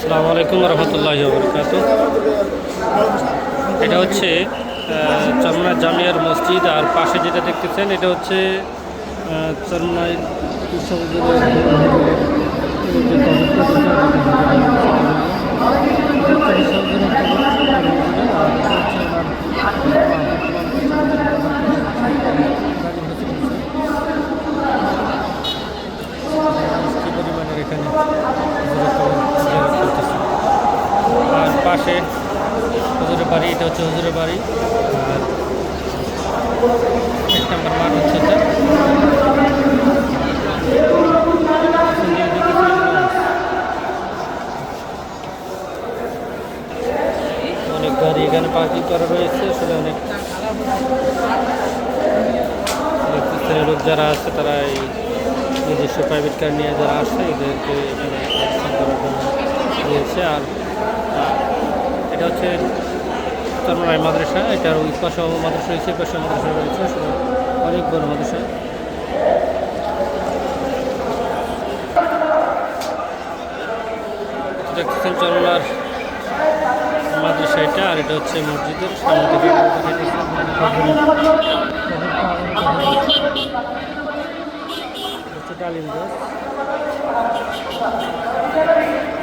আসসালামু আলাইকুম রহমতুল্লাহি ওবরকাতুহ। এটা হচ্ছে চরমনাই জামিয়ার মসজিদ, আর পাশে যেটা দেখতেছেন এটা হচ্ছে চরমনাই বিশ্ববিদ্যালয়ের যে কবরটা যেটা এটা হচ্ছে বিশ্ববিদ্যালয়ের কবর আর এটা হচ্ছে ওনার কি পরিমাণের এখানে জিয়ারত করতেছে। আর পাশে হুজুরের বাড়ি, এটা হচ্ছে হুজুরের বাড়ি। আর 1 নম্বর মাঠ হচ্ছে এটা। অনেক গাড়ি এখানে পার্কিং করা রয়েছে, আসলে অনেক লোক যারা আছে তারা এই নিজস্ব প্রাইভেট কার নিয়ে যারা আসছে এদেরকে এখানে অবস্থান করার জন্য দিয়েছে। আর এটা হচ্ছে চরমনাই মাদ্রাসা, এটার ওই পাশে মাদ্রাসা রয়েছে, পাশে মাদ্রাসা রয়েছে, আসলে অনেক বড় মাদ্রাসা। দেখতেছেন চরমনার মাদ্রাসা এটা, আর এটা হচ্ছে মসজিদের সামনে থেকে ডালিম গাছ।